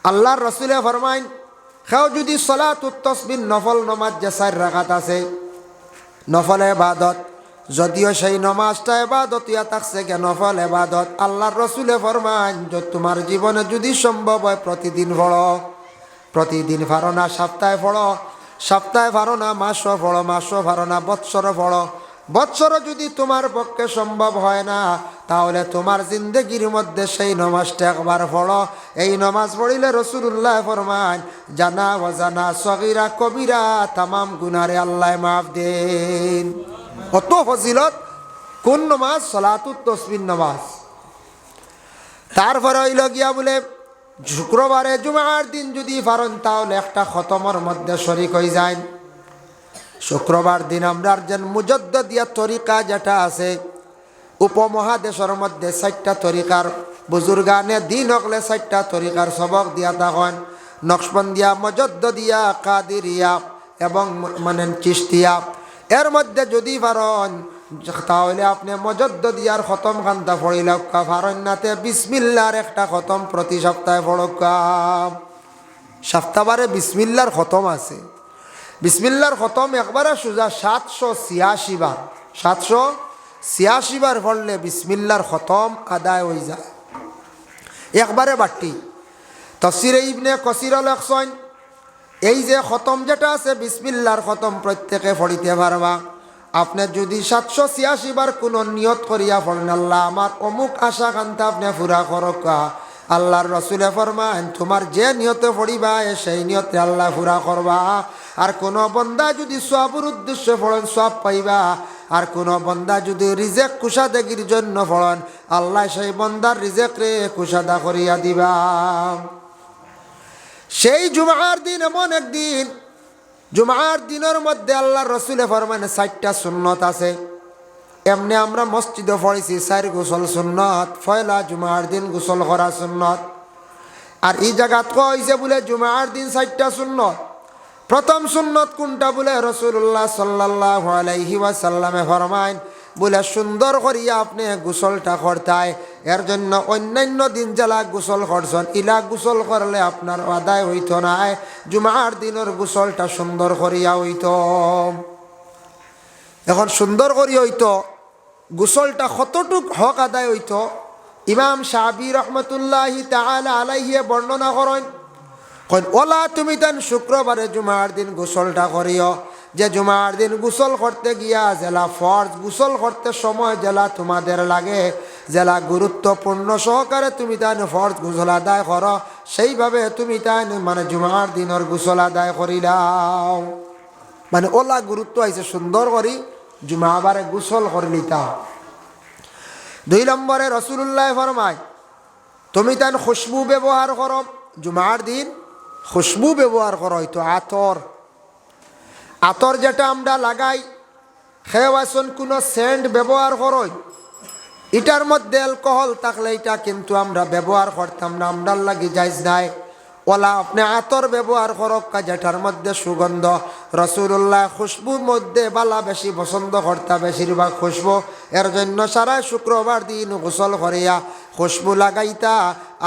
আল্লাহর রসুলে ফরমাইন, কেউ যদি সলাতুত তাসবিহ নফল নমাজ যে 4 রাকাত আছে, নফল ইবাদত, যদিও সেই নমাজটা ইবাদত ইয়া থাকছে কে নফল ইবাদত, আল্লাহর রসুলে ফরমাইন যে তোমার জীবনে যদি সম্ভব হয় প্রতিদিন পড়ো, প্রতিদিন পারো না সপ্তাহে পড়ো, সপ্তাহে পারো না মাসও পড়ো, মাসও পারো না বৎসরও পড়ো, বৎসরও যদি তোমার পক্ষে সম্ভব হয় না, তাহলে তোমার জিন্দগির মধ্যে সেই নমাজটা একবার পড়ো। এই নমাজ পড়িলে রাসূলুল্লাহ ফরমান জানা ওয়াজানা সগীরা কবিরা তামাম গুনারে আল্লাহ মাফ দেন। কত ফজিলত কোন নমাজ? সলাতুত তাসবিহ নমাজ। তারপরে হইল গিয়া বলে শুক্রবারে জুমার দিন যদি পারেন তাহলে একটা খতমের মধ্যে শরীক হয়ে যায়। শুক্রবার দিন আমরা যে মুজদ্দদিয়া তরিকা যেটা আছে, উপমহাদেশের মধ্যে 4টা তরিকার বুজুর্গানে দিন হকলে 4টা তরিকার সবক দিয়া তখন নকশবন্দিয়া, মুজদ্দদিয়া, কাদিরিয়া এবং চিশতিয়া। এর মধ্যে যদি পারেন তাহলে আপনি মুজদ্দদিয়ার খতম খান্তা পড়িলাম, পারেন নাতে বিসমিল্লাহর একটা খতম প্রতি সপ্তাহে পড়কা। সপ্তাহবারে বিসমিল্লাহর খতম আছে। বিসমিল্লাহর খতম একবারে সোজা 786 বার, 786 বার পড়লে বিসমিল্লাহর খতম আদায় হয়ে যায় একবারে বাটি। তাফসীরে ইবনে কাসির লেখছেন, এই যে খতম যেটা আছে বিসমিল্লাহর খতম প্রত্যেকে পড়িতে পারবা। আপনি যদি 786 বার কোনো নিয়ত করিয়া পড়েন, আল্লাহ আমার অমুক আশা কান্তা আপনি পুরা করকা, আল্লাহর রসুলে ফরমান তোমার যে নিয়তে পড়িবা সেই নিয়তে আল্লাহ পুরা করবা। আর কোনো বন্দা যদি সওয়াবের উদ্দেশ্যে পড়েন সওয়াব পাইবা, আর কোনো বন্দা যদি রিজেক কুশাদাগির জন্য পড়েন আল্লাহ সেই বন্দার রিজেক রে কুশাদা করিয়া দিবা। সেই জুমার দিন এমন একদিন, জুমার দিনের মধ্যে আল্লাহর রসুলে ফরমানে 4টা সুন্নত আছে। এমনি আমরা মসজিদে পড়েছি 4 গোসল সুন্নত, পয়লা জুমার দিন গোসল করা সুন্নত। আর এই জায়গাত কইছে বলে জুমার দিন 4টা সুন্নত। প্রথম সুন্নত কোনটা বলে রাসূলুল্লাহ সাল্লাল্লাহু আলাইহি ওয়াসাল্লামে ফরমাইন বলে সুন্দর করিয়া আপনি গোসলটা করতায়। এর জন্য অন্যান্য দিন জেলা গোসল করছেন, ইলা গোসল করলে আপনার আদায় হইত না, জুমার দিনের গোসলটা সুন্দর করিয়া হইত। এখন সুন্দর করিয়া হইত গোসলটা কতটুক হক আদায় হইত, ইমাম শাফি রহমতুল্লাহি তাআলা আলাইহি বর্ণনা করেন। ওলা তুমি তান শুক্রবারে জুমার দিন গোসলটা করিও, যে জুমার দিন গোসল করতে গিয়া জেলা ফরজ গোসল করতে সময় জেলা তোমাদের লাগে, জেলা গুরুত্বপূর্ণ সহকারে তুমি তান ফরজ গোসল আদায় করো, সেইভাবে তুমি তান জুমার দিনের গোসল আদায় করিলাও। ওলা গুরুত্ব আইছে সুন্দর করি জুমাবারে গোসল করে নিতা। 2 নম্বরে রাসূলুল্লাহ ফরমায় তুমি তান খুশবু ব্যবহার করো, জুমার দিন খুশবু ব্যবহার করো। হয়তো আতর যেটা আমরা লাগাই, খেয়াবাসন কোনো সেন্ট ব্যবহার করো, এটার মধ্যে অ্যালকোহল থাকলে এটা কিন্তু আমরা ব্যবহার করতাম না, আমরার লাগে জায়েজ নাই। ওলা আপনি আতর ব্যবহার করো যেটার মধ্যে সুগন্ধ। রাসূলুল্লাহ খুশবুর মধ্যে বালা বেশি পছন্দ করতা, বেশিরভাগ খুশবু। এর জন্য সারা শুক্রবার দিন গোসল করিয়া খুশবু লাগাইতা,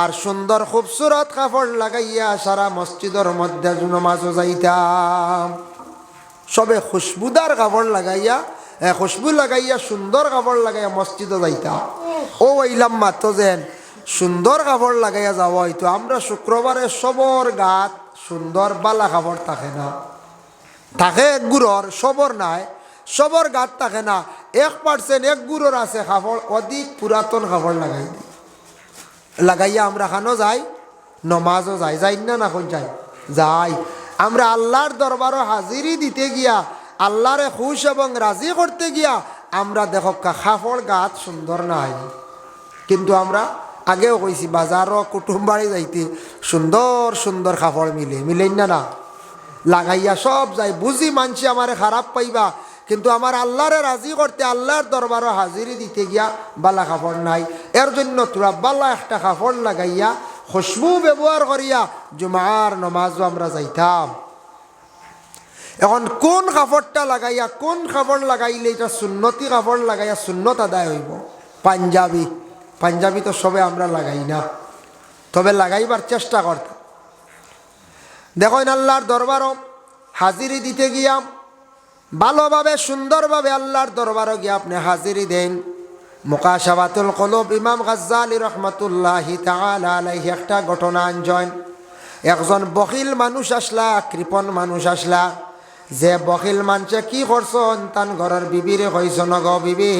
আর সুন্দর খুবসুরত কাপড় লাগাইয়া সারা মসজিদের মধ্যে নামাজও যাইতাম। সবে খুশবুদার কাপড় লাগাইয়া, খুশবু লাগাইয়া সুন্দর কাপড় লাগাইয়া মসজিদে যাইতাম। ও ইলাম মাত্র যেন সুন্দর কাপড় লাগাইয়া যাওয়া হইতো। আমরা শুক্রবারে সবর গাত সুন্দর বালা কাপড় থাকে না, থাকে এক গুড়র, সবর নাই, সবর গাত থাকে না। 1% এক গুড়র আছে কাপড়, অধিক পুরাতন কাপড় লাগাইয়া আমরা খানো যাই, নমাজও যাই না কোন যাই। আমরা আল্লাহর দরবারও হাজিরি দিতে গিয়া, আল্লাহরে খুশ এবং রাজি করতে গিয়া আমরা দেখো কাপড় গাত সুন্দর নাই। কিন্তু আমরা আগেও কইছি বাজারও কুটুম বাড়ি যাইতে সুন্দর সুন্দর কাপড় মিলে না লাগাইয়া সব যাই। বুঝি মানছি আমারে খারাপ পাইবা, কিন্তু আমার আল্লাহরে রাজি করতে, আল্লাহর দরবারও হাজিরি দিতে গিয়া বালা কাপড় নাই। এর জন্য তোরা বালা একটা কাপড় লাগাইয়া খুশবু ব্যবহার করিয়া জুমার নমাজও আমরা যাইতাম। এখন কোন কাপড়টা লাগাইয়া, কোন কাপড় লাগাইলে এটা সুন্নতি কাপড় লাগাইয়া সুন্নত আদায় হইব? পাঞ্জাবি তো সবে আমরা লাগাই না, তবে লাগাইবার চেষ্টা করতাম। দেখেন আল্লাহর দরবারও হাজিরি দিতে গিয়া ভালোভাবে সুন্দরভাবে আল্লাহর দরবারও গিয়ে আপনি হাজিরি দেন। মুকাশাফাতুল কলব ইমাম গাজ্জালী রহমতুল্লাহি তাআলা আলাইহি একটা ঘটনা আনজয়েন। একজন বখিল মানুষ আসলা, কৃপণ মানুষ আসলা। যে বখিল মানুষে কি করছন, তান ঘরের বিবিরে কইছন, গো বিবি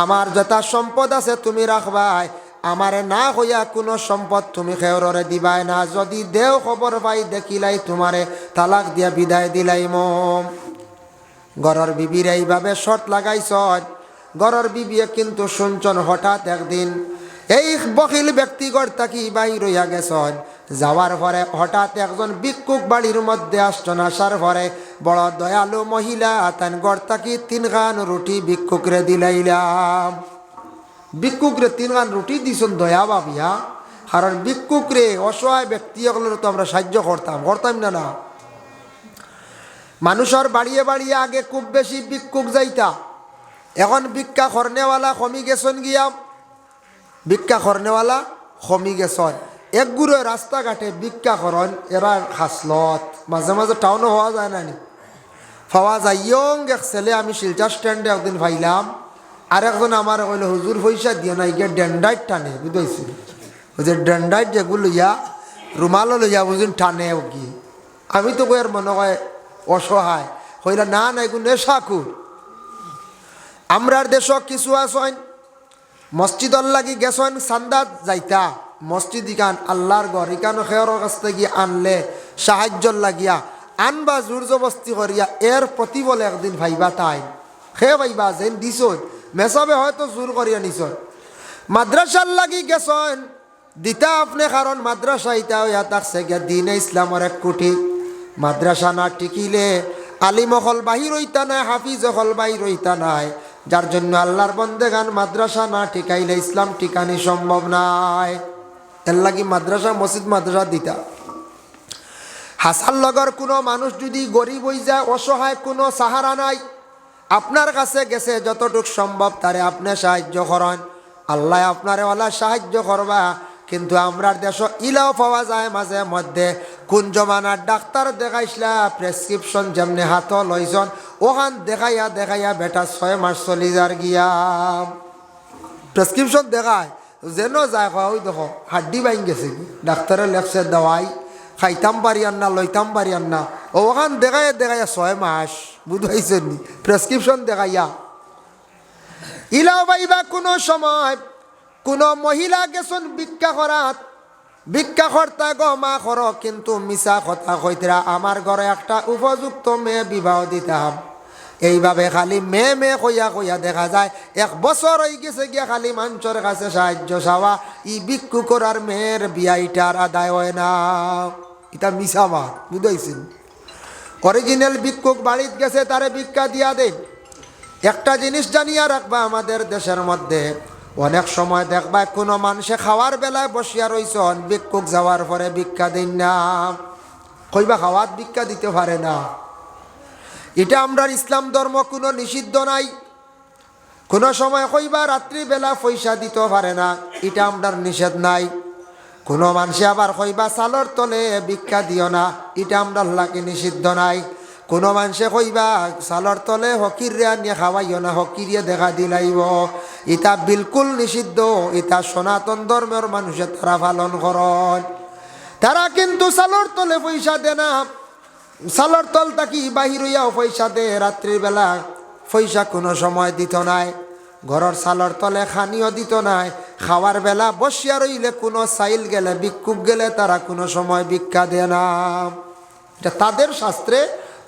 আমার যথা সম্পদ আছে তুমি রাখবাই, আমারে না হইয়া কোনো সম্পদ তুমি খেয়রে দিবাই না, যদি দেও খবর পাই দেখিলাই তোমারে তালাক দিয়া বিদায় দিলাই মম। ঘরের বিবির এইভাবে শর্ত লাগাইছ। ঘরের বিবিয়ে কিন্তু শুনছন হঠাৎ একদিন এই বখিল ব্যক্তিগর তাকি বাহির হইয়া গেছন। যাওয়ার পরে হঠাৎ একজন ভিক্ষুক বাড়ির মধ্যে আসছেন। আসার পরে বড় দয়ালু মহিলা তান গড় তাকি 3 খান রুটি ভিক্ষুকরে দিলাইলাম। ভিক্ষুকরে 3 খান রুটি দিছন দয়া ভাবিয়া, কারণ ভিক্ষুকরে অসহায় ব্যক্তিগুলোর তো আমরা সাহায্য করতাম না না। মানুষের বাড়িয়ে বাড়িয়ে আগে খুব বেশি ভিক্ষুক যাইতা, এখন ভিক্ষা করনেওয়ালা কমি গেছেন গিয়া, ভিক্ষা করনেওয়ালা কমি গেছেন। একগুড়ো রাস্তাঘাটে ভিক্ষা করন এরা হাসলত, মাঝে মাঝে টাউনও হওয়া যায় না, পাওয়া যায়। ইয়ং এক ছেলে আমি শিলচর স্ট্যান্ডে একদিন ভাইলাম, আর একজন আমার কইল হুজুর পয়সা দিয়ে না, ইগে ডেন্ডাইট টানে, বুঝতেছি ওই যে ডেন্ডাইট যেগুলো লইয়া রুমালও লইয়া বুঝুন টানে কি। আমি তো কইয়ার মনে হয় অসহায়, হইলা না না এগুলো নেশাকুর। আমরার দেশ কিছু আসেন মসজিদর লাগি গেছেন চান্দা যাইতা, মসজিদ ইকান আল্লাহর ঘর ইকানো খেয়র কাছ থেকে আনলে সাহায্যর লাগিয়া আনবা জোর জবস্তি করিয়া এর প্রতি বলে একদিন ভাইবা তাই খে ভাইবা যেন দিছ মেসাবে হয়তো জোর করিয়া নিছ। মাদ্রাসার লাগি গেছেন দিতা আপনি, কারণ মাদ্রাসা ইটা হইয়া থাকছে গিয়া দিনে ইসলামের এক কুটি। মাদ্রাসা না টিকিলে আলিম হল বাহির হইতা নাই, হাফিজ হল বাহির হইতা নাই, যার জন্য আল্লাহর বন্দেগান মাদ্রাসা না টিকাইলে ইসলাম টিকানি সম্ভব নাই। এর লাগি মাদ্রাসা মসজিদ মাদ্রাসা দিতা। হাসার লগর কোনো মানুষ যদি গরিব হয়ে যায়, অসহায় কোনো সাহারা নাই, আপনার কাছে গেছে যতটুক সম্ভব তারে আপনি সাহায্য করেন, আল্লাহ আপনারে ওলা সাহায্য করবা। কিন্তু আমরার দেশ ইলাও পাওয়া যায় মাঝে মধ্যে, কোন জমানার ডাক্তার দেখাইছিলা প্রেসক্রিপশন যেমনি হাত লইছন ওখান দেখাইয়া দেখাইয়া বেটা 6 মাস চলি যার গিয়া প্রেসক্রিপশন দেখায় যেন যায়, ওই দেখো হাড্ডি বাইন গেছে, ডাক্তারে লেখছে দাওয়াই খাইতাম পারিয়ান না লইতাম পারিয়ান না, ওখান দেখাইয়া দেখাইয়া 6 মাস, বুঝাইছেন নি প্রেসক্রিপশন দেখাইয়া। ইলাও পাইবা কোনো সময় কোনো মহিলা গেছেন ভিক্ষা করাত, ভিক্ষা কর্তা গো মা কর, কিন্তু মিছা কথা কইতরা আমার ঘরে একটা উপযুক্ত মেয়ে বিবাহ দিতাম। এইভাবে খালি মেয়ে মেয়ে কইয়া কইয়া দেখা যায় 1 বছর হয়ে গেছে গিয়া খালি মানুষের কাছে সাহায্য চাওয়া, ই ভিক্ষু করার মেয়ের বিয়াইটার আদায় হয় না। এটা মিছা মাত, বুঝাইছেন। অরিজিনাল ভিক্ষুক বাড়িতে গেছে তারে ভিক্ষা দিয়া দেন। একটা জিনিস জানিয়া রাখবা, আমাদের দেশের মধ্যে অনেক সময় দেখবা কোনো মানুষে খাওয়ার বেলায় বসিয়া রইছন, ভিক্ষুক যাওয়ার পরে ভিক্ষা দিন না, কইবা খাওয়াত ভিক্ষা দিতে পারে না। এটা আমরা ইসলাম ধর্ম কোনো নিষিদ্ধ নাই। কোনো সময় কইবা রাত্রিবেলা পয়সা দিতে পারে না, এটা আমরা নিষেধ নাই। কোনো মানুষে আবার কইবা চালর তলে ভিক্ষা দিও না, এটা আমরা লাগে নিষিদ্ধ নাই। কোনো মানুষে কইবা চালর তলে হকিরিয়া নিয়ে খাওয়াইও না, হকিরিয়া দেখা দিলাইব, এটা বিলকুল নিষিদ্ধ। এটা সনাতন ধর্মের মানুষে তারা পালন করেন, তারা কিন্তু চালর তলে পয়সা দে না, চালর তল তাকি বাহির হইয়াও পয়সা দে, রাত্রিবেলা পয়সা কোনো সময় দিত নাই, ঘরের চালর তলে খানিও দিত নাই, খাওয়ার বেলা বসিয়া রইলে কোনো চাইল গেলে ভিক্ষুক গেলে তারা কোনো সময় ভিক্ষা দেয় না। এটা তাদের শাস্ত্রে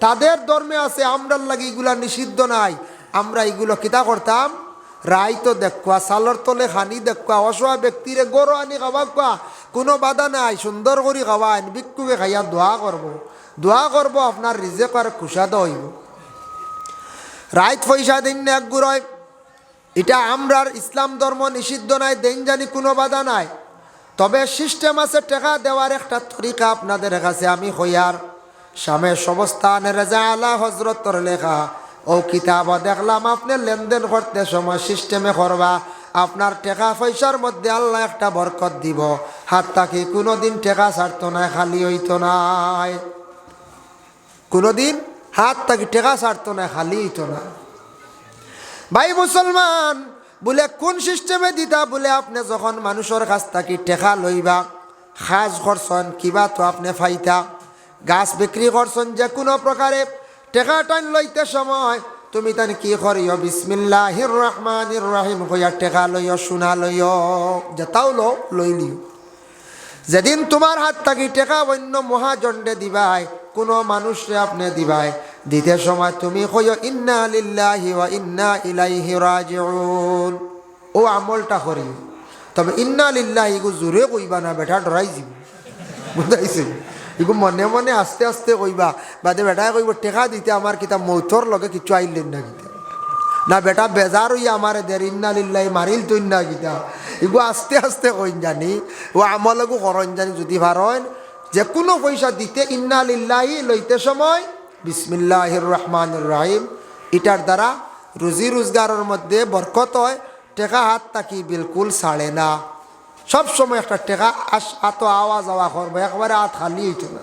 তাদের ধর্মে আছে, আমরার লাগে এগুলা নিষিদ্ধ নাই। আমরা এগুলো কিতা করতাম, রায় তো দেখবা চালর তলে খানি দেখবা, অসহায় ব্যক্তিরে গরু আনি খাওয়া কোনো বাধা নাই, সুন্দর করে খাওয়াইন, ভিক্ষুকে খাইয়া দোয়া করবো আপনার রিজেক আর খুশাদ হইব। রাইত পয়সা দিন না এক গুড়য়, এটা আমরার ইসলাম ধর্ম নিষিদ্ধ নাই, দেন জানি কোনো বাধা নাই। তবে সিস্টেম আছে টাকা দেওয়ার একটা তরিকা আপনাদের কাছে আমি হইয়ার সামে সমস্তান রেজা আলা হজরতর লেখা ও কিতাব দেখলাম, আপনি লেনদেন করতে সময় সিস্টেমে করবা, আপনার টাকা পয়সার মধ্যে আল্লাহ একটা বরকত দিব, হাত তাকে কোনোদিন টেকা ছাড়তো না, খালি হইতো না। কোনোদিন হাত তাকে টেকা ছাড়তো না, খালি হইতো না। ভাই মুসলমান, বলে কোন সিস্টেমে দিতা? বলে আপনি যখন মানুষের কাছ থেকে টেকা লইবা, সাজ করছেন কিবা তো আপনি ফাইতা, গাছ বিক্রি করছেন যে কোনো প্রকারে, টেকা টান লইতে সময় তুমি তান কি করিও? বিসমিল্লাহির রহমানির রহিম কইয়া টেকা লইও, সোনা লইও, যেটাও লইলিও। যেদিন তোমার হাত থাকি টেকা অন্য মহাজন্ডে দিবাই, কোনো মানুষে আপনি দিবাই, দিতে সময় তুমি কইও ইন্না লিল্লাহি ওয়া ইন্না ইলাইহি রাজিউন। ও আমলটা করিও, তবে ইন্না লিল্লাহি গো জোরে কইবা না, বেটা ডরাই যাব, বুঝাইছে? এগু মনে মনে আস্তে আস্তে কইবা, বাদে বেটাই কইব টেকা দিতে আমার কিতা মৌতর লগে কিছু আইলেন না কিতা, না বেটা বেজার হইয়া আমার দের ইন্না লিল্লাহি মারিল তুই না কিতা। এগু আস্তে আস্তে কইন জানি, ও আমলগু করন জানি। যদি পারেন যে কোনো পয়সা দিতে ইন্না লিল্লাহি লইতে সময় বিসমিল্লাহির রহমানির রহিম, এটার দ্বারা রুজি রোজগারের মধ্যে বরকত হয়। টেকা হাত তাকি বিলকুল ছাড়ে না, সব সময় একটা টেকা এত আওয়া যাওয়া করবো, একবারে হাত খালি হইতো না।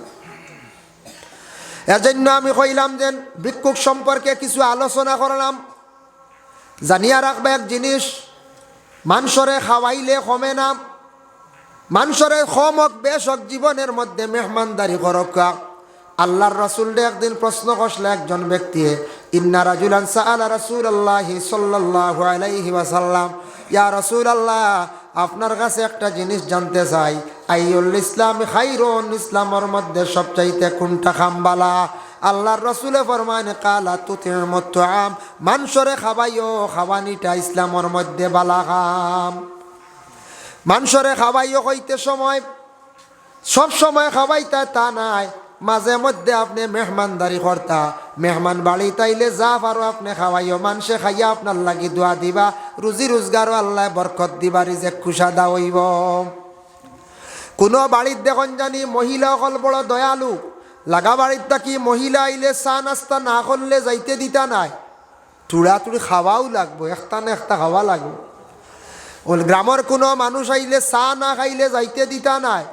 এর জন্য আমি কইলাম যে ভিক্ষুক সম্পর্কে কিছু আলোচনা করলাম। জানিয়া রাখবে এক জিনিস, মানুষরে খাওয়াইলে কমে না, মানুষরে কম হোক বেশ হোক, জীবনের মধ্যে মেহমানদারি করক। আল্লাহর রাসূল একদিন প্রশ্ন করলে একজন ব্যক্তি, ইন্না রাজুলান সাআলা রাসূলুল্লাহি সাল্লাল্লাহু আলাইহি ওয়াসাল্লাম, ইয়া রাসূলুল্লাহ, আপনার কাছে একটা জিনিস জানতে চাই, আইয়ুল ইসলাম খাইরুন, ইসলামের মধ্যে সবচাইতে কোনটা খামবালা? আল্লাহর রাসূলে ফরমান, কালা তুতিমুত তুআম, মানুষরে খাওয়াইও, খাওয়ানিটা ইসলামের মধ্যে বালা কাম। মানুষরে খাওয়াইও কইতে সময় সব সময় খাওয়াইতা তা নাই, মাঝে মধ্যে আপনি মেহমানদারি করতা, মেহমান বাড়ি তাইলে যা পারো আপনি খাওয়াইও, মানুষে খাইয়া আপনার লাগি দোয়া দিবা, রুজি রোজগারও আল্লাহ বরকত দিবা, রিজেক খুশাদা হইব। কোনো বাড়ির দেখুন জানি মহিলা অকল বড় দয়ালু, লাগা বাড়ির থাকি মহিলা আইলে চা নাস্তা না করলে যাইতে দিতা নাই, তুড়া তুড়ি খাওয়াও লাগবো, একটা না একটা খাওয়া লাগবো। গ্রামের কোনো মানুষ আইলে চা না খাইলে যাইতে দিতা নাই।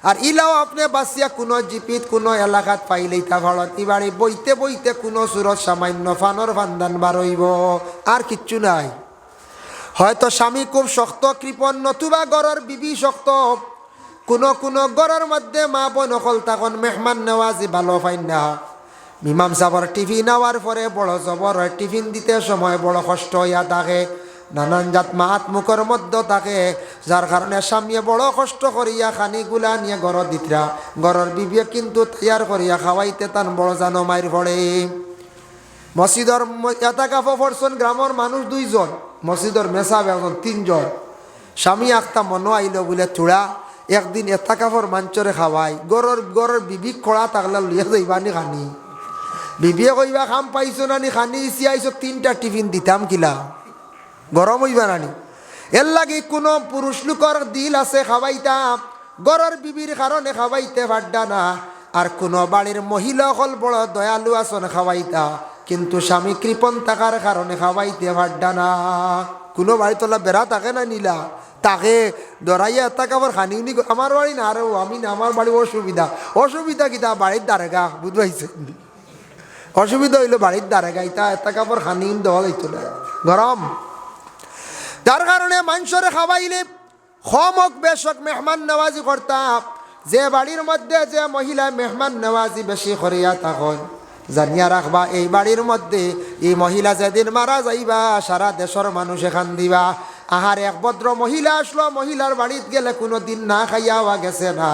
আর ইলাও আপনি বাসিয়া কোনো জিপিত কোনো এলাকাত পাইলেই তা ভাড়তি বাড়ি বইতে বইতে কোনো সুরত সামান্য ফানর ফান্দান বারইব, আর কিচ্ছু নাই। হয়তো স্বামী খুব শক্ত কৃপণ, নতুবা গড়ের বিবি শক্ত, কোনো কোনো গড়ের মধ্যে মা বোন অকল তখন মেহমান নেওয়াজি ভালো পাইন না। ইমাম সাহর টিফিন নেওয়ার পরে বড় জবর টিফিন দিতে সময় বড় কষ্ট হইয়া থাকে, নানান জাত মাত মুখের মধ্যে থাকে, যার কারণে স্বামী বড় কষ্ট করিয়া খানিগুলা নিয়ে ঘর দিতরা, ঘরের বিবিয়ে কিন্তু তৈয়ার করিয়া খাওয়াইতে তান বড় জানো মায়ের পড়ে। মসজিদর এতাকাফ পড়ছেন গ্রামের মানুষ 2 জন, মসজিদর মেসাব একজন 3 জন। স্বামী আখতা মনো আইল বলে চূড়া একদিন এতাকাফর মাঞ্চরে খাওয়াই, গড়ের বিবি খোড়া থাকলে লইয়া যাইবানি খানি, বিবিয়ে কইবা খাম পাইছো নানি, খানি ইসি আইসো 3টা টিফিন দিতাম কিলা, গরম হইবা নানি। এর লাগি কোনো পুরুষ লোকর দিল আছে খাওয়াইতাম, গড়ের বিবির কারণে খাওয়াইতে পারডা না। আর কোনো বাড়ির মহিলা হল বড় দয়ালু আসন খাওয়াইতা, কিন্তু স্বামী কৃপণ থাকার কারণে খাওয়াইতে পারডা না। কোনো বাড়ি তোলা বেড়া থাকে না নিলা, তাকে দরাইয়া এত কাপড় খানি উনি, আমার বাড়ি না, আরে আমি না, আমার বাড়ি অসুবিধা। অসুবিধা কিতা? বাড়ির দ্বারেগা, বুঝতে পারছেন? অসুবিধা হইলো বাড়ির দ্বারেগা, ইতা এত কাপড় খানি দেওয়া যাইতো না, গরম। তার কারণে মানুষরে খাওয়াইলে কম হোক বেশ হোক মেহমান নওয়াজি করতাম। যে বাড়ির মধ্যে যে মহিলা মেহমান নওয়াজি বেশি করিয়া তখন জানিয়া রাখবা, এই বাড়ির মধ্যে এই মহিলা যেদিন মারা যাইবা সারা দেশের মানুষ এখান দিবা। আহার এক ভদ্র মহিলা আসলো, মহিলার বাড়িতে গেলে কোনো দিন না খাইয়া হওয়া গেছে না,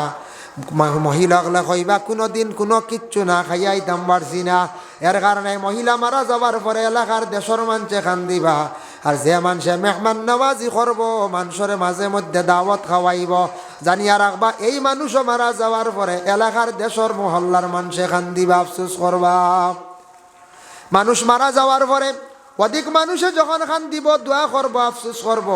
মহিলাগুলা কইবা কোনো দিন কোনো কিচ্ছু না খাইয়াই দাম বাড়ছি না। এর কারণে মহিলা মারা যাবার পরে এলাকার দেশের মানুষে খান দিবা। আর যে মানুষে মেহমান নওয়াজি করব, মানুষের মাঝে মধ্যে দাওয়াত খাওয়াইব, জানিয়া রাখবা এই মানুষও মারা যাওয়ার পরে এলাকার দেশের মহল্লার মানুষে খান দিবা, আফসোস করবা। মানুষ মারা যাওয়ার পরে অধিক মানুষে যখন খান দিব দোয়া করব, আফসোস করব,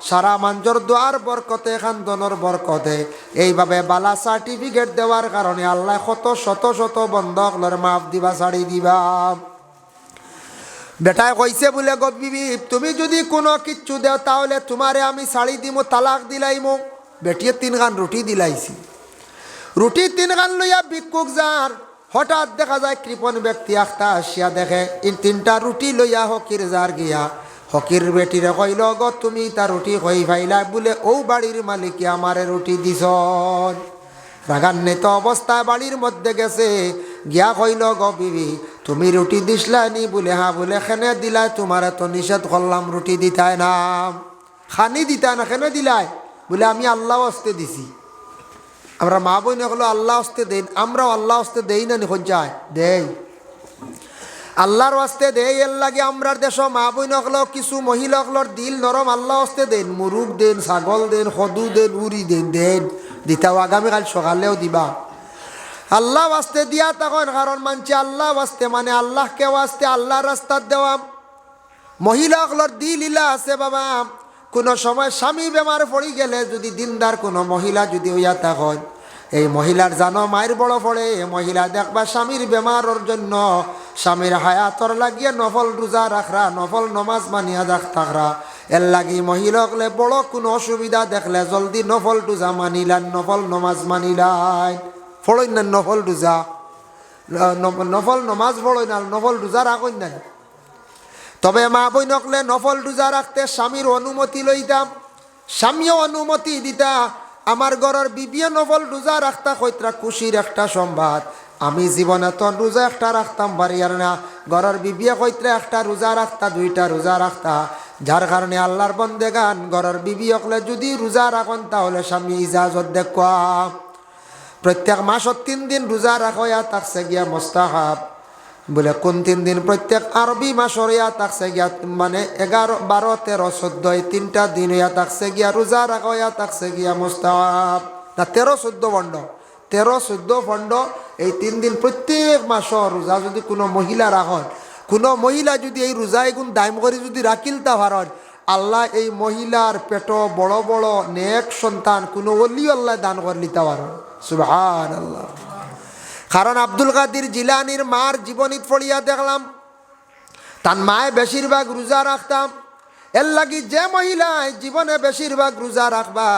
সারা মানুষের দোয়ার বরকতে খানদনের বরকতে এইভাবে বালা সার্টিফিকেট দেওয়ার কারণে আল্লাহ কত শত শত বন্ধকলের মাফ দিবা, ছাড়ি দিবা। বেটায় কইছে বলে গো বিবি, তুমি যদি কোনো কিচ্ছু দেও তাহলে তোমারে আমি ছাড়ি দিমু, তালাক দিলাইমু। বেটিয়ে 3 খান রুটি দিলাইছি। রুটি 3 খান লইয়া ভিক্ষুক যার, হঠাৎ দেখা যায় কৃপণ ব্যক্তি একটা আসিয়া দেখে এই 3টা রুটি লইয়া হকির যার গিয়া হকির বেটিরে কইল, গো তুমি তার রুটি কই ভাইলা বলে ও বাড়ির মালিকে আমারে রুটি দিছন। রাগান্বিত অবস্থায় বাড়ির মধ্যে গেছে, গিয়া কইল, গো বিবি তুমি রুটি দিসলানি বলে, হ্যাঁ বলে খেনে দিলাই, তোমার তো নিষেধ করলাম রুটি দিতাই না, খানি দিতাই না, খেনে দিলাই বলে আমি আল্লাহ হস্তে দিছি। আমরা মা বোন হলো আল্লাহ হস্তে দেন, আমরাও আল্লাহ হস্তে দেই না যায় দেই, আল্লাহর হস্তে দেই। এর লাগে আমরার দেশ মা বোন হলো কিছু মহিলা হলোর দিল নরম, আল্লাহ হস্তে দেন, মুরুগ দেন, ছাগল দেন, সদু দেন, উড়ি দেন, দেন দিতাও, আগামীকাল সকালেও দিবা। আল্লাহ ওয়াস্তে দিয়া তখন, কারণ মানছে আল্লাহ ওয়াস্তে মানে আল্লাহকে ওয়াস্তে আল্লাহ রাস্তার দেওয়া। মহিলা হলোর দিল ইলা আছে বাবা, কোনো সময় স্বামী বেমার পড়ি গেলে যদি দিনদার কোনো মহিলা যদি হইয়া তখন এই মহিলার জানো মায়ের বড় পড়ে, মহিলা দেখবা স্বামীর বেমারের জন্য স্বামীর হায়াতর লাগিয়ে নফল রোজা রাখরা, নফল নমাজ মানিয়া থাকরা। এর লাগি মহিলা হলে বড় কোনো অসুবিধা দেখলে জলদি নফল রোজা মানিলান, নফল নমাজ মানিলান, ফড়ই না নফল রোজা, নফল নমাজ ফড়ই না, নফল রোজা রাখই না। তবে মা বইন হলে নফল রোজা রাখতে স্বামীর অনুমতি লইতাম, স্বামীও অনুমতি দিতা। আমার ঘরের বিবিয়ে নফল রোজা রাখতা কইত্রা খুশির একটা সংবাদ, আমি জীবনে তো রোজা একটা রাখতাম পারি আর না, ঘরের বিবিয়ে কইত্রা একটা রোজা রাখতা, 2টা রোজা রাখতা। যার কারণে আল্লাহর বন্দেগান ঘরের বিবি হকলে যদি রোজা রাখেন তাহলে স্বামী ইজাজত দেখুয়া। প্রত্যেক মাসত 3 দিন রোজা রাখা থাকছে গিয়া মোস্তাহাব, বলে কোন 3 দিন? প্রত্যেক আরবি মাসর ইয়া থাকছে গিয়া মানে 11, 12, 13, 14 এই 3টা দিন ইয়া থাকছে গিয়া রোজা রাখা ইয়া থাকছে গিয়া মুস্তাহাব না। 13, 14 বন্ড, 13, 14 বন্ড এই 3 দিন প্রত্যেক মাসর রোজা যদি কোনো মহিলা রাখেন, কোনো মহিলা যদি এই রোজা এগুন দাম করে যদি রাখিলতা পারেন, আল্লাহ এই মহিলার পেট বড় বড় নেক সন্তান কোনো ওলি আল্লাহ দান করে নিতে পারেন। সুবহানাল্লাহ। কারণ আব্দুল কাদের জিলানির মার জীবনী পড়িয়া দেখলাম তার মায়ে বেশিরভাগ রোজা রাখতাম। এর লাগি যে মহিলায় জীবনে বেশিরভাগ রোজা রাখবা,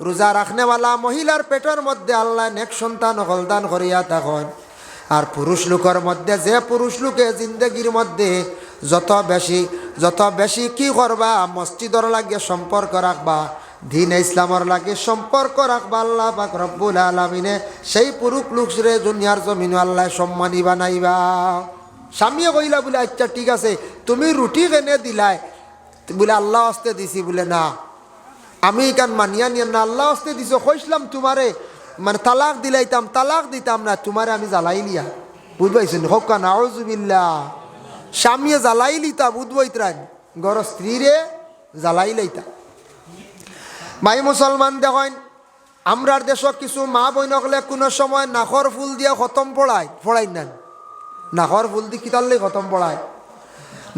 রোজা রাখনেওয়ালা মহিলার পেটের মধ্যে আল্লাহ নেক সন্তান হলদান করিয়া তখন। আর পুরুষ লোকের মধ্যে যে পুরুষ লোকে জিন্দগির মধ্যে যত বেশি কি করবা, মসজিদর লাগে সম্পর্ক রাখবা, দিন ইসলামর লাগে সম্পর্ক রাখবা, আল্লাহ পাক রব্বুল আলামিনে সেই পুরুষ লোকরে দুনিয়ার জমিন আল্লাহ সম্মানী বানাইবা। স্বামীও কইলা বলে আচ্ছা ঠিক আছে তুমি রুটি কেনে দিলাই বলে আল্লাহ হস্তে দিছি, বলে না আমি কান মানিয়া নিয়ে না, আল্লাহ হস্তে দিছ, কইসলাম তোমারে মানে তালাক দিলাইতাম, তালাক দিতাম না, তোমারে আমি জ্বালাই লিয়া, বুঝবাইছেন? হকা নাউজুবিল্লাহ। স্বামীয়ে জ্বালাই লিতা বুঝবাইতরান, গর স্ত্রীরে জ্বালাই লাইতা। ভাই মুসলমান দেখেন, আমরার দেশ কিছু মা বইন হলে কোনো সময় নাখর ফুল দিয়ে খতম পড়াই না, নাখর ফুল দিয়ে কিতালে খতম পড়ায়।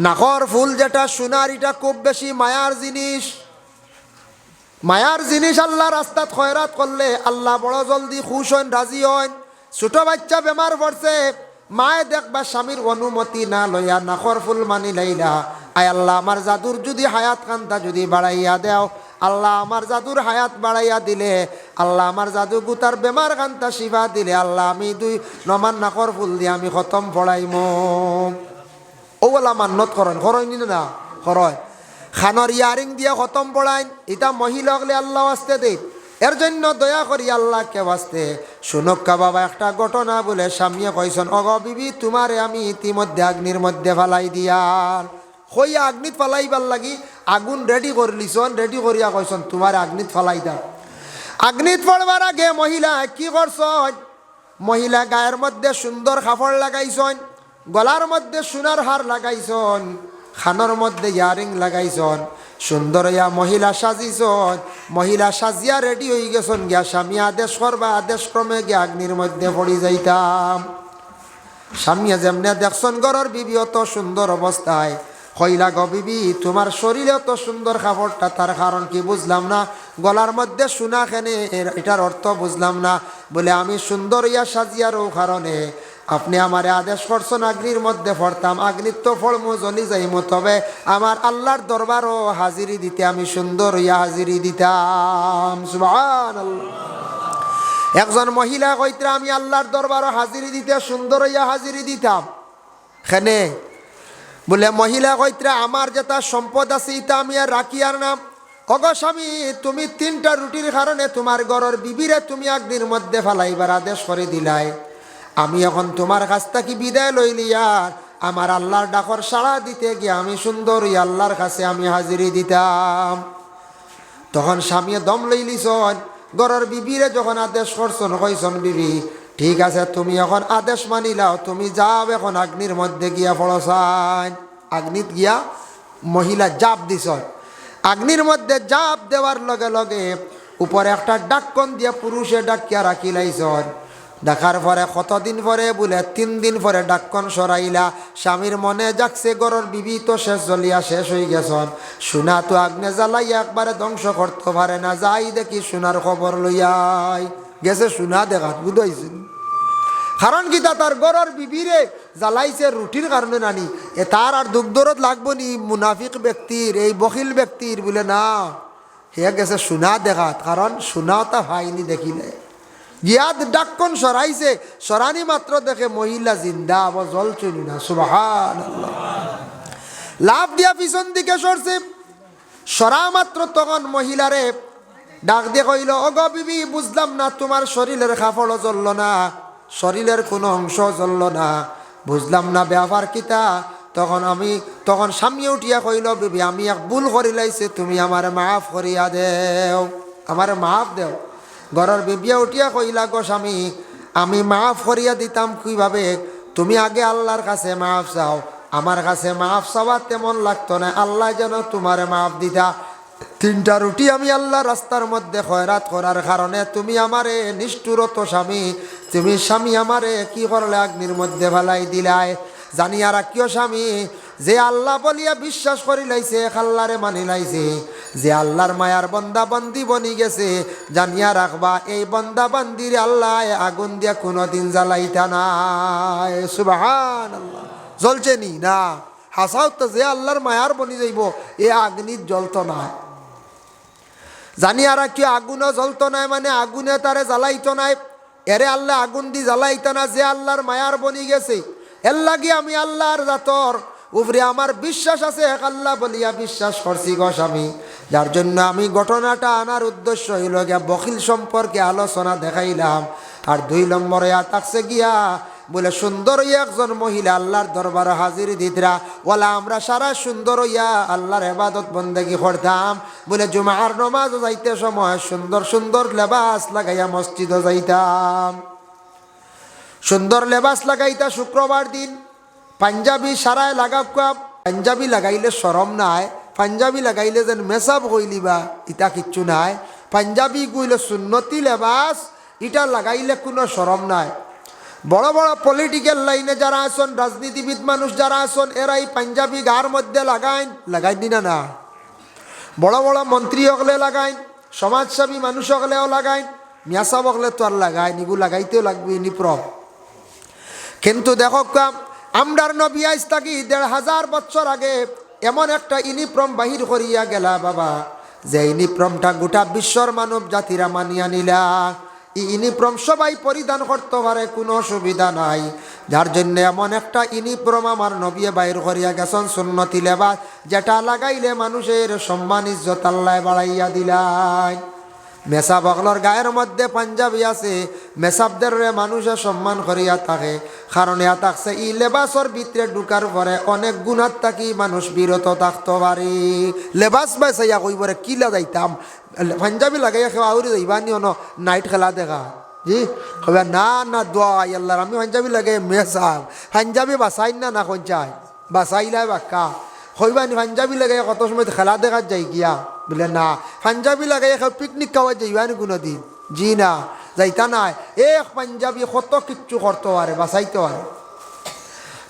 নাখর ফুল যেটা সোনার, এটা খুব বেশি মায়ার জিনিস, মায়ার জিনিস। আল্লাহ রাস্তাত খয়রাত করলে আল্লাহ বড় জলদি খুশ হন, রাজি হন। ছোট বাচ্চা বেমার পড়ছে, মায়ে দেখবা স্বামীর অনুমতি না লইয়া নাখর ফুল মানি লাইলা, আয় আল্লাহ আমার জাদুর যদি হায়াত কান্তা যদি বাড়াইয়া দেও, আল্লাহ আমার জাদুর হায়াত বাড়াইয়া দিলে, আল্লাহ আমার জাদু গুতার বেমার কান্তা শিফা দিলে, আল্লাহ আমি 2 নমান নাখর ফুল দিয়ে আমি খতম পড়াইম। ওলা মান্নত করেন, করইনি না করয়। খানর ইয়ারিং দিয়ে খতম পড়াইন, এটা মহিলা হলে আল্লাহ আসতে দেয়। এর জন্য দয়া করি আল্লাহকে বাঁচতে শুনক্কা বাবা একটা ঘটনা বলে স্বামীয়ে কইসন, অগ বিবি তোমারে আমি ইতিমধ্যে আগ্নির মধ্যে ফালাই দিয়ার। হইয়া আগ্নিত ফালাইবার লাগি আগুন রেডি করলিছন, রেডি করিয়া কইসন তোমার আগ্নিত ফালাই দাও। আগ্নিত পড়বার আগে মহিলা কি করছন? মহিলা গায়ের মধ্যে সুন্দর কাপড় লাগাইছন, গলার মধ্যে সোনার হার লাগাইছন, খানোর মধ্যে ইয়ারিং লাগাইছন, সুন্দর ইয়া মহিলা সাজিছন। মহিলা সাজিয়া রেডি হয়ে গেছন, গিয়া স্বামী আদেশ করবা, আদেশ ক্রমে গিয়া আগ্নির মধ্যে পড়ি যাইতাম। স্বামীয়া যেমনে দেখছন ঘরের বিবি অত সুন্দর অবস্থায়, কইলা গো বিবি তোমার শরীরে অত সুন্দর কাপড়টা, তার কারণ কি বুঝলাম না, গলার মধ্যে সোনা খেনে এটার অর্থ বুঝলাম না। বলে আমি সুন্দর ইয়া সাজিয়ারও কারণে আপনি আমারে আদেশ করছেন অগ্নির মধ্যে পড়তাম, অগ্নির তো ফলমু জ্বলি যাইমু, তবে আমার আল্লাহর দরবারও হাজিরি দিতে আমি সুন্দর হইয়া হাজিরি দিতাম। সুবহানাল্লাহ। একজন মহিলা কইত্রা আমি আল্লাহর দরবারও হাজিরি দিতে সুন্দর হইয়া হাজিরি দিতাম। খেনে বলে মহিলা কইত্রা আমার যেটা সম্পদ আছে ইটা আমি আর রাখি আর নাম। অগ স্বামী, তুমি 3টা রুটির কারণে তোমার ঘরের বিবিরে তুমি অগ্নির মধ্যে ফেলাইবার আদেশ করে দিলাই। আমি এখন তোমার কাছ থেকে বিদায় লইলিয়ার আমার আল্লাহর ডাকর সাড়া দিতে গিয়ে আমি সুন্দর ওই আল্লাহর কাছে আমি হাজিরি দিতাম। তখন স্বামী দম লইলিছন, ঘরের বিবিরে যখন আদেশ করছন কইছন বিবি ঠিক আছে তুমি এখন আদেশ মানিলাও, তুমি যাও এখন অগ্নির মধ্যে গিয়া পড়সান। অগ্নিত গিয়া মহিলা জাপ দিছ। অগ্নির মধ্যে জাপ দেওয়ার লগে লগে উপরে একটা ডাক্কন দিয়া পুরুষে ডাকিয়া রাখিলাইছন। দেখার পরে কতদিন পরে বলে 3 দিন পরে ডাক্কন সরাইলা। স্বামীর মনে যাচ্ছে গরর বিবি তো শেষ জ্বলিয়া শেষ হয়ে গেছন, সোনা তো আগ্নে জ্বালাইয়া একবারে ধ্বংস করতে পারে না, যাই দেখি সোনার খবর লইয়াই গেছে সোনা দেখাত বুঝাইছেন। কারণ কি তার গরর বিবিরে জ্বালাইছে রুটির কারণে নানি, এ তার আর দুগ্ধরত লাগবো নি মুনাফিক ব্যক্তির, এই বখিল ব্যক্তির বলে না, হে গেছে সোনা দেখাত, কারণ সোনাও তা হয়নি দেখিলে। গিয়াদ ডাক্কন সরাইছে, সরানি মাত্র দেখে মহিলা জিন্দা আবার জল চলি না। সুবহানাল্লাহ। লাভ দিয়া পিছন দিকে সরছে, সরা মাত্র তখন মহিলারে ডাক দিয়ে কইল অগ বিবি বুঝলাম না তোমার শরীরের কাপড়ও জ্বলল না, শরীরের কোনো অংশ জ্বলল না, বুঝলাম না ব্যাপার কিতা। তখন স্বামী উঠিয়া কইল বিবি আমি এক ভুল করিলাইছে, তুমি আমার মাফ করিয়া দেও, আমার মাফ দেও। ঘরের বিবিয়া উঠিয়া কইলা গো স্বামী আমি মাফ করিয়া দিতাম কিভাবে, তুমি আগে আল্লাহর কাছে মাফ চাও, আমার কাছে মাফ চাওয়া তেমন লাগতো না, আল্লাহ যেন তোমার মাফ দিতা। 3টা রুটি আমি আল্লাহ রাস্তার মধ্যে খয়রাত করার কারণে তুমি আমারে নিষ্ঠুরত স্বামী, তুমি স্বামী আমারে কি করলে অগ্নির মধ্যে ফেলাই দিলাই। জানিয়া রাখিও স্বামী, যে আল্লাহ বলিয়া বিশ্বাস করি লাইছে আল্লাহরে মানি লাইছে, যে আল্লাহর মায়ার বন্দা বান্দি বনি গেছে, জানিয়া রাখবা এই বন্দা বান্দির আল্লাহ আগুন দিয়া কোনোদিন জ্বালাইতা নাই। সুবহানাল্লাহ। জ্বলছে নি না হাসাও তো, যে আল্লাহর মায়ার বনি যাইব এ আগ্নির জ্বলত না। জানিয়া রাখিও আগুনও জ্বলত নাই মানে আগুনে তারে জ্বালাইতো নাই, এরে আল্লাহ আগুন দি জ্বালাইতা না, যে আল্লাহর মায়ার বনি গেছে। এর লাগি আমি আল্লাহর জাতর উপরে আমার বিশ্বাস আছে, এক আল্লাহ বলিয়া বিশ্বাস করছি গো স্বামী। যার জন্য আমি ঘটনাটা আনার উদ্দেশ্য হইল গিয়া বখিল সম্পর্কে আলোচনা দেখাইলাম। আর 2 নম্বরে থাকছে গিয়া বলে সুন্দর হইয়া একজন মহিলা আল্লাহর দরবারে হাজির দিতরা, ওলা আমরা সারা সুন্দর হইয়া আল্লাহর ইবাদত বন্দেগি করতাম। বলে জুমার নামাজ যাইতে সময় সুন্দর সুন্দর লেবাস লাগাইয়া মসজিদে যাইতাম, সুন্দর লেবাস লাগাইতা। শুক্রবার দিন পাঞ্জাবি সারায় লাগাব, পাঞ্জাবি লাগাইলে শরম নাই, পাঞ্জাবি লাগাইলে যেন মেসাব হইলিবা ইটা কিচ্ছু নাই। পাঞ্জাবি কইলে সুন্নতি লেবাস, ইটা লাগাইলে কোনো শরম নাই। বড় বড় পলিটিক্যাল লাইনে যারা আসন, রাজনীতিবিদ মানুষ যারা আসন, এরাই পাঞ্জাবি গার মধ্যে লাগাই দিনা না। বড় বড় মন্ত্রী হকলে লাগাইন, সমাজসেবী মানুষ হকলেও লাগাইন, মিয়াসাব হকলে তো আর লাগাইন, এগুলো লাগাইতেও লাগবে ইউনিফর্ম। কিন্তু দেখো আমরার নবী আইজ থাকি 1500 বছর আগে এমন একটা ইউনিফর্ম বাহির করিয়া গেলা বাবা, যে ইউনিফর্মটা গোটা বিশ্বর মানব জাতিরা মানিয়া নিলা। এই ইউনিফর্ম সবাই পরিধান করতে পারে, কোনো অসুবিধা নাই। যার জন্য এমন একটা ইউনিফর্ম আমার নবী বাইর করিয়া গেছেন সুন্নতি লেবাস, যেটা লাগাইলে মানুষের সম্মান ইজ্জত আল্লাহ বাড়াইয়া দিলাই। মেসাব অগলর গায়ের মধ্যে পাঞ্জাবি আছে, মেসাবদের মানুষের সম্মান করিয়া থাকে, কারণ ইয়া থাকছে ই লেবাসর ভিতরে ঢুকার পরে অনেক গুণার থাকি মানুষ বিরত থাকতে পারে। লেবাস বাসাইয়া কইবরে কি লাগাইতাম, পাঞ্জাবি লাগাইয়া খেলা আউরি যাইবানি অন নাইট খেলা দেখা জি হবে না না দোয়া আল্লাহর আমি পাঞ্জাবি লাগাই মেসাব পাঞ্জাবি বাসাই না না কঞ্চাই বাসাইলাই বাক্কা হইবানি পাঞ্জাবি লাগাই কত সময় খেলা দেখার যাই গিয়া বলে না, পাঞ্জাবি লাগাই পিকনিক খাওয়া যাইবানি কোনো দিন, জি না যাইতা নাই। এক পাঞ্জাবি কত কিচ্ছু করতে পারে, বাঁচাইতে পারে।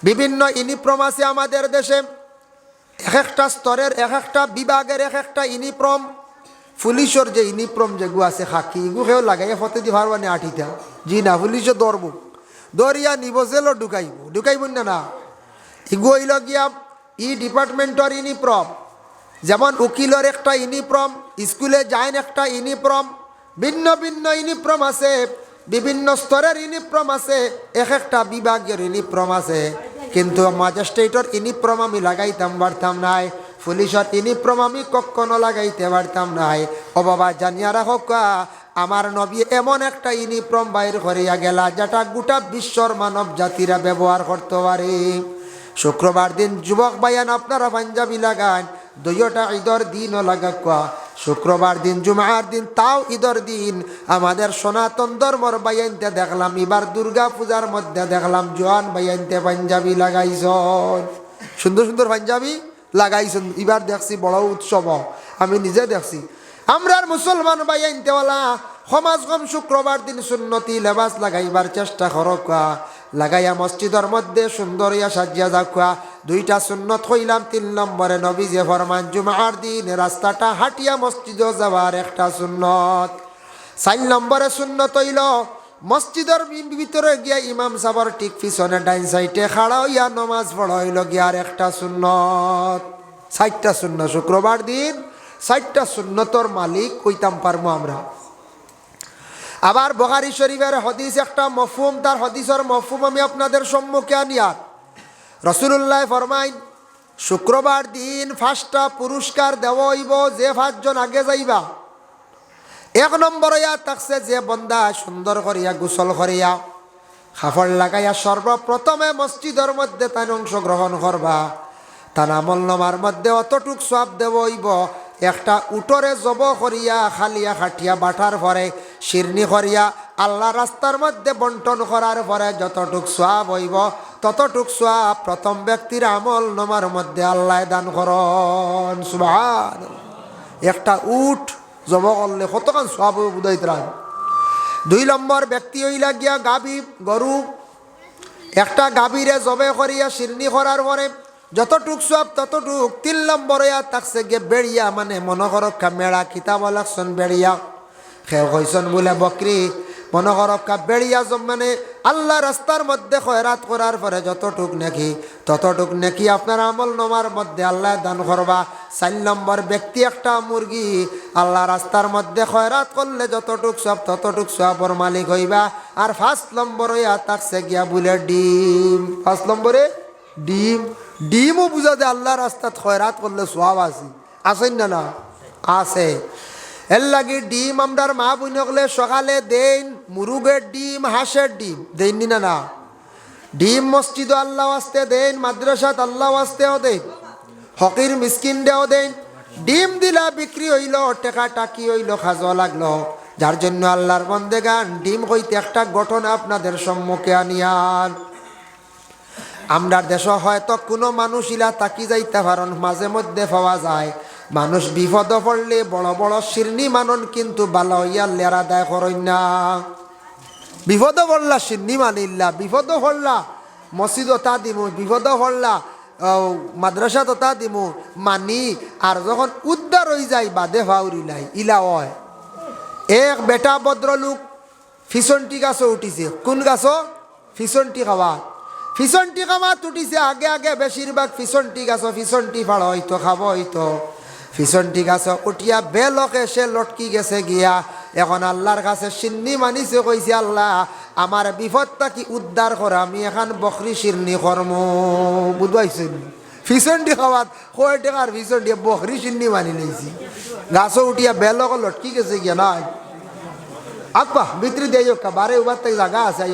বিভিন্ন ইউনিফর্ম আছে আমাদের দেশে, এক একটা স্তরের এক একটা বিভাগের এক একটা ইউনিফর্ম। পুলিশের যে ইউনিফর্ম যেগুলো আছে খাকি এগুলো লাগাই ফতে দি পারবানি আঠিটা, জি না পুলিশে ধরব দরিয়া নিব জেলও ঢুকাইব না ইগো হইল গিয়া ডিপার্টমেন্টর ইউনিফর্ম। যেমন উকিলের একটা ইউনিফর্ম, স্কুলে যাইন একটা ইউনিফর্ম, ভিন্ন ভিন্ন ইউনিফর্ম আছে, বিভিন্ন স্তরের ইউনিফর্ম আছে, এক একটা বিভাগের ইউনিফর্ম আছে। কিন্তু ম্যাজিস্ট্রেটর ইউনিফর্ম আমি লাগাইতাম পারতাম নাই, পুলিশের ইউনিফর্ম আমি কখনো লাগাইতে পারতাম নাই। ও বাবা জানিয়া রাখো আমার নবী এমন একটা ইউনিফর্ম বাইর করিয়া গেলা যেটা গোটা বিশ্বর মানব জাতিরা ব্যবহার করতে পারে। শুক্রবার দিন যুবক ভাইয়ান আপনারা পাঞ্জাবি লাগান, দুইটা ঈদর দিনও লাগাকুয়া। শুক্রবার দিন জুমার দিন তাও ঈদর দিন। আমাদের সনাতন ধর্মর বাইয়ানতে দেখলাম এবার দুর্গা পূজার মধ্যে দেখলাম জোয়ান বাইয়ানতে পাঞ্জাবি লাগাইছন, সুন্দর সুন্দর পাঞ্জাবি লাগাইছন। এবার দেখছি বড় উৎসব, আমি নিজে দেখছি। আমরার মুসলমান বাইয়ানতেওয়ালা সমাজ কম শুক্রবার দিন সুন্নতি লেবাস লাগাইবার চেষ্টা করকা, লাগাইয়া মসজিদের মধ্যে সুন্দর ইয়া সাজিয়া যাওয়া। দুইটা সুন্নত হইলাম। 3 নম্বরে নবী যে ফরমান জুমার দিন রাস্তাটা হাঁটিয়া মসজিদে যাওয়ার একটা সুন্নত। 4 নম্বরে সুন্নত হইল মসজিদের ভিতরে গিয়া ইমাম সাহেবের ঠিক পিছনে ডাইন সাইডে খাড়া হইয়া নমাজ পড়া হইল গিয়ার একটা সুন্নত। 4টা সুন্নত শুক্রবার দিন, 4টা সুন্নতর মালিক কইতাম পারবো আমরা। আবার বুখারী শরীফের হাদিস একটা মফহুম, তার হাদিসের মফহুম আমি আপনাদের সম্মুখে আনিয়ার। রাসূলুল্লাহ ফরমাইন শুক্রবার দিন 5টা পুরস্কার দেওয়া হইব যে 5 জন আগে যাইবা। 1 নম্বর ইয়া থাকছে যে বন্দা সুন্দর করিয়া গোসল করিয়া কাপড় লাগাইয়া সর্বপ্রথমে মসজিদের মধ্যে তাই অংশগ্রহণ করবা, তার আমল নামার মধ্যে অতটুক সওয়াব দেব হইব। একটা উটরে জব করিয়া খালিয়া খাটিয়া বাটার পরে শিরনি করিয়া আল্লাহ রাস্তার মধ্যে বন্টন করার পরে যতটুক সওয়াব হইব ততটুক সওয়াব প্রথম ব্যক্তির আমল নামার মধ্যে আল্লাহ দান করন। সুবহানাল্লাহ। একটা উট জব করলে কতক্ষণ সওয়াব বুঝাইতে। 2 নম্বর ব্যক্তি হইলা গিয়া গাভী গরু, একটা গাভীরে জবে করিয়া শিরনি করার পরে যতটুক সব ততটুক। 3 নম্বরে থাকছে গিয়ে বেড়িয়া, মানে মনে করক্কা মেড়া কিতাব লাগছেন বেড়িয়া খেয়ে হয়েছেন বলে বকরি মনে করক্কা বেড়িয়া মানে আল্লাহ রাস্তার মধ্যে খয়রাত করার পরে যতটুক নাকি ততটুক নাকি আপনার আমল নামার মধ্যে আল্লাহ দান করবা। 4 নম্বর ব্যক্তি একটা মুরগি আল্লাহ রাস্তার মধ্যে খয়রাত করলে যতটুক সব ততটুক সবর মালিক হইবা। আর 5 নম্বরে থাকছে গিয়া বলে ডিম। 5 নম্বরে ডিম, ডিমও বুঝা যায় আল্লাহ রাস্তাত খয়রাত করলে সওয়াব আছে, আছেন না? না আছে। এর লাগি ডিম আমরার মা বোন হলে সকালে দেন মুরুগের ডিম, হাঁসের ডিম দেন না? না ডিম মসজিদ আল্লাহ আসতে দেন, মাদ্রাসাত আল্লাহ আসতেও দেন, ফকির মিসকিন দেও দেন। ডিম দিলা বিক্রি হইল, টেকা টাকি হইল, খাজা লাগলো। যার জন্য আল্লাহর বন্দেগান ডিম হইতে একটা ঘটনা আপনাদের সম্মুখে আনিয়ান। আমরা দেশ হয়তো কোনো মানুষ ইলা তাকি যাইতে পারেন, মাঝে মধ্যে পাওয়া যায় মানুষ বিপদ পড়লে বড় বড় শিরনি মানন কিন্তু ভালো হইয়া লেরা দায় করেন না। বিপদ পড়লা শিরনি মানিল্লা, বিপদ পড়লা মসজিদ তা দিমু, বিপদ পড়লা মাদ্রাসা তা দিমু মানি। আর যখন উদ্ধার হয়ে যায় বাদে ভাউরিলাই ইলা হয়। এক বেটা ভদ্রলোক ফিসন্টি গাছও উঠিছে। কোন গাছও? ফিসন্টি খাওয়া। ফিসন্টি খাওয়া উঠিছে আগে আগে বেশিরভাগ ফিসন্টি গাছ ফিসন্টি ফাড় হইতো খাবো হইতো। ফিসন্টি গাছ উঠিয়া বেলকে সে লটকি গেছে গিয়া। এখন আল্লাহর কাছে সিন্নি মানিছে, কইছে আল্লাহ আমার বিপদটা কি উদ্ধার করা, আমি এখন বকরি সিন্নি কর্ম। বুঝবাইছেন? ফিসন্টি খাওয়াত কয় টাকার ফিসন্টি বকরি সিন্নি মানি লইছি। গাছও উঠিয়া বেলকে লটকি গেছে গিয়া। না আকবা ভিতরে দিয়ে বারে উবার থেকে জায়গা আছে।